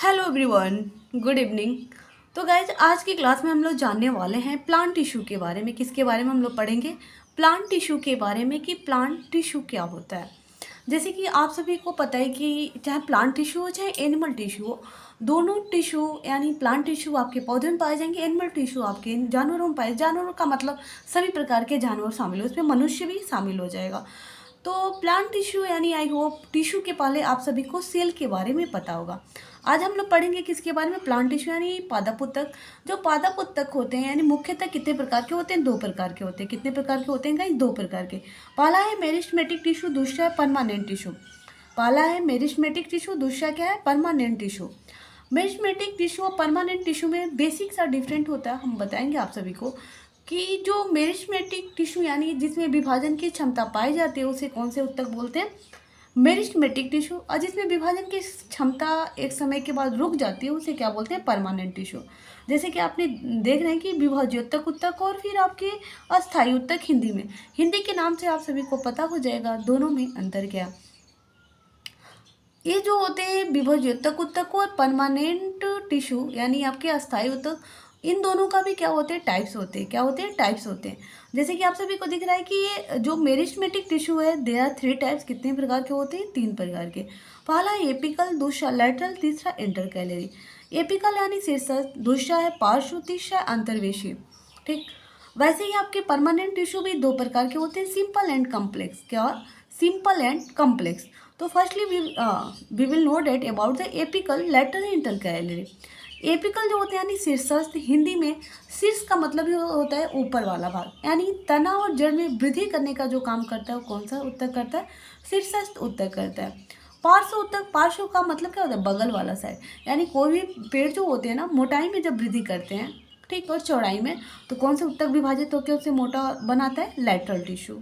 Hello everyone, good evening. तो guys आज की क्लास में हम लोग जानने वाले हैं प्लांट टिश्यू के बारे में। किसके बारे में हम लोग पढ़ेंगे? प्लांट टिश्यू के बारे में कि प्लांट टिश्यू क्या होता है। जैसे कि आप सभी को पता है कि चाहे प्लांट टिश्यू हो चाहे एनिमल टिश्यू हो, दोनों टिश्यू यानी प्लांट टिश्यू आपके पौधे में पाए जाएंगे, एनिमल टिश्यू आपके जानवरों में पाए। जानवरों का मतलब सभी प्रकार के जानवर शामिल हो, उसमें मनुष्य भी शामिल हो जाएगा। तो प्लांट टिश्यू यानी आई होप टिश्यू के पहले आप सभी को सेल के बारे में पता होगा। आज हम लोग पढ़ेंगे किसके बारे में? प्लांट टिश्यू यानी पादप उत्तक। जो पादप उत्तक होते हैं यानी मुख्यतः कितने प्रकार के होते हैं? दो प्रकार के होते हैं। कितने प्रकार के होते हैं गाइस? दो प्रकार के। पहला है मेरिस्टेमेटिक टिश्यू, दूसरा है परमानेंट टिश्यू। पहला है मेरिस्टेमेटिक टिश्यू, दूसरा क्या है? Permanent tissue. मेरिस्टेमेटिक टिश्यू और परमानेंट टिश्यू में बेसिक सा डिफरेंट होता है, हम बताएंगे आप सभी को कि जो मेरिस्टेमेटिक टिश्यू यानी जिसमें विभाजन की क्षमता पाई जाती है उसे कौन से उत्तक बोलते हैं? Meristematic tissue. और जिसमें विभाजन की क्षमता एक समय के बाद रुक जाती है उसे क्या बोलते हैं? Permanent tissue. जैसे कि आपने देख रहे हैं कि विभाज्योत्तक उत्तक और फिर आपके अस्थायी उत्तक। हिंदी में हिंदी के नाम से आप सभी को पता हो जाएगा दोनों में अंतर क्या। ये जो होते हैं विभाज्योत्तक उत्तक और परमानेंट टिश्यू यानी आपके अस्थायी उत्तक, इन दोनों का भी क्या होते हैं? टाइप्स होते हैं। क्या होते हैं? टाइप्स होते हैं। जैसे कि आप सभी को दिख रहा है कि ये जो मेरिस्टेमेटिक टिश्यू है देयर आर 3 टाइप्स। कितने प्रकार के होते हैं? 3 प्रकार के। पहला एपिकल, दूसरा लैटरल, तीसरा इंटरकैलरी। एपिकल यानी शीर्षक, दूसरा है पार्श्व, तीसरा अंतर्वेशी। ठीक। वैसे ही आपके परमानेंट टिश्यू भी 2 प्रकार के होते हैं, सिंपल एंड कम्प्लेक्स। क्या? Simple and complex. तो firstly we will know that about the apical, lateral, intercalary. Apical जो होते हैं यानी शीर्षस्थ, हिंदी में शीर्ष का मतलब ही होता है ऊपर वाला भाग, यानी तना और जड़ में वृद्धि करने का जो काम करता है वो कौन सा उत्तक करता है? शीर्षस्थ उत्तक करता है। पार्श्व उत्तक, पार्श्व का मतलब क्या होता है? बगल वाला साइड, यानी कोई भी पेड़ जो होते हैं ना मोटाई में जब वृद्धि करते हैं, ठीक, और चौड़ाई में, तो कौन से उत्तक विभाजित होकर उसे मोटा बनाता है? Lateral tissue.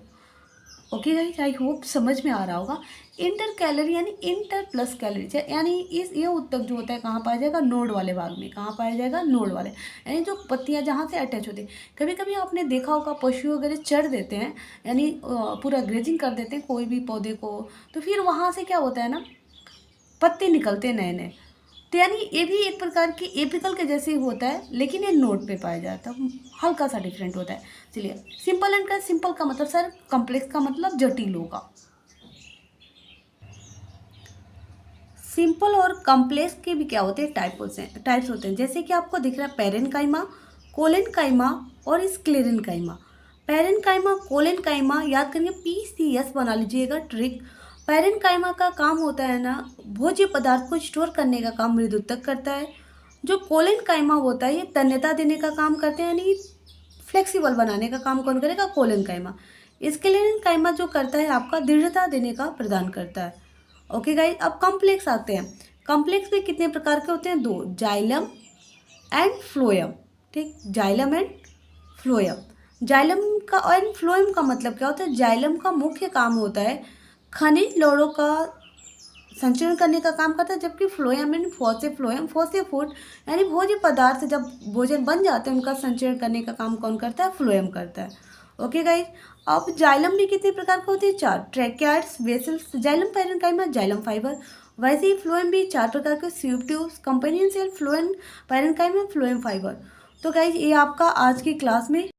Okay guys, I hope समझ में आ रहा होगा। इंटर कैलरी यानी इंटर प्लस कैलरी, यानी ये उत्तक जो होता है कहाँ पाया जाएगा? नोड वाले भाग में। कहाँ पाया जाएगा? नोड वाले, यानी जो पत्तियाँ जहाँ से अटैच होती है। कभी कभी आपने देखा होगा पशु वगैरह चढ़ देते हैं, यानी पूरा ग्रेजिंग कर देते हैं कोई भी पौधे को, तो फिर वहाँ से क्या होता है ना, पत्ते निकलते हैं नए नए। तो यानी ये भी एक प्रकार की एपिकल के जैसे ही होता है, लेकिन ये नोड पे पाया जाता है, हल्का सा डिफरेंट होता है। चलिए, सिंपल एंड का सिंपल का मतलब सर, कॉम्प्लेक्स का मतलब जटिल होगा। सिंपल और कॉम्प्लेक्स के भी क्या होते हैं? टाइप्स होते हैं। जैसे कि आपको दिख रहा है पेरेनकाइमा, कोलेनकाइमा और स्क्लेरेनकाइमा। पेरेनकाइमा, कोलेनकाइमा याद करिए, PCS बना लीजिएगा ट्रिक। पेरेनकाइमा का काम होता है ना, भोज्य पदार्थ को स्टोर करने का काम मृदुतक करता है। जो कोलेनकाइमा होता है ये तन्यता देने का काम करते हैं, यानी फ्लेक्सिबल बनाने का काम कौन करेगा? कोलेनकाइमा। स्क्लेरेनकाइमा जो करता है आपका दृढ़ता देने का प्रदान करता है। ओके गाइस, अब कॉम्प्लेक्स आते हैं। कॉम्प्लेक्स में कितने प्रकार के होते हैं? 2, जाइलम एंड फ्लोएम। ठीक, जाइलम एंड फ्लोएम। जाइलम का एंड फ्लोएम का मतलब क्या होता है? जाइलम का मुख्य काम होता है खनिज लवणों का संचरण करने का काम करता है, जबकि फ्लोएम एंड फॉसे फूड यानी भोज्य पदार्थ जब भोजन बन जाते हैं उनका संचरण करने का काम कौन करता है? फ्लोएम करता है। ओके गाइस, अब जाइलम भी कितने प्रकार के होते हैं? 4, tracheids, vessels, xylem parenchyma, xylem fibre. वैसे ही फ्लोएम भी 4 प्रकार के, sieve tubes, companion cell, phloem parenchyma, phloem fibre. तो गाइस ये आपका आज की क्लास में